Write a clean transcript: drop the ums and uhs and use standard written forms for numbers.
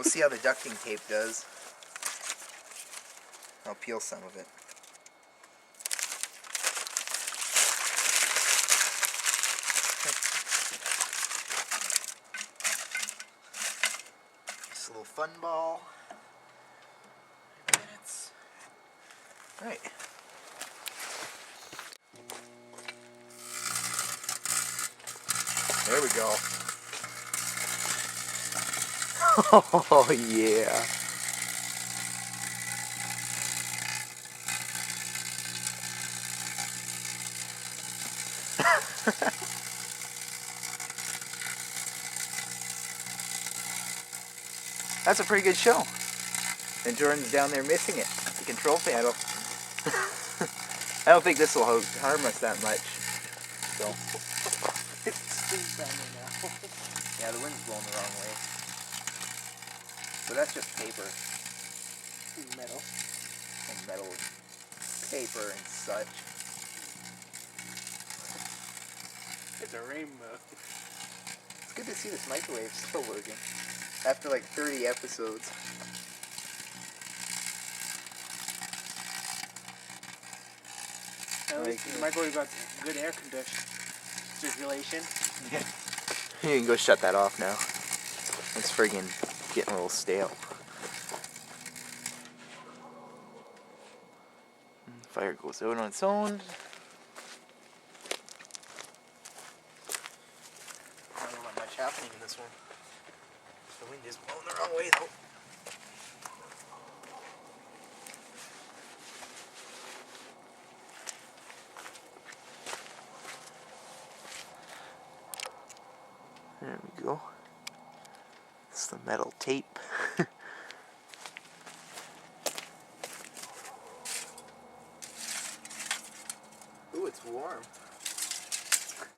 We'll see how the ducting tape does. I'll peel some of it. Just a little fun ball. Right. There we go. Oh yeah. That's a pretty good show. And Jordan's down there missing it. The control panel. I don't think this will harm us that much. So. It's spins on me now. Yeah, the wind's blowing the wrong way. But that's just paper. Metal. And metal. Paper and such. It's a rainbow. It's good to see this microwave still working. After like 30 episodes. At least the microwave got good air condition circulation. You can go shut that off now. It's friggin' getting a little stale. Fire goes out on its own. I don't know much happening in this one. The wind is blowing the wrong way though. There we go. It's the metal tape. Ooh, it's warm.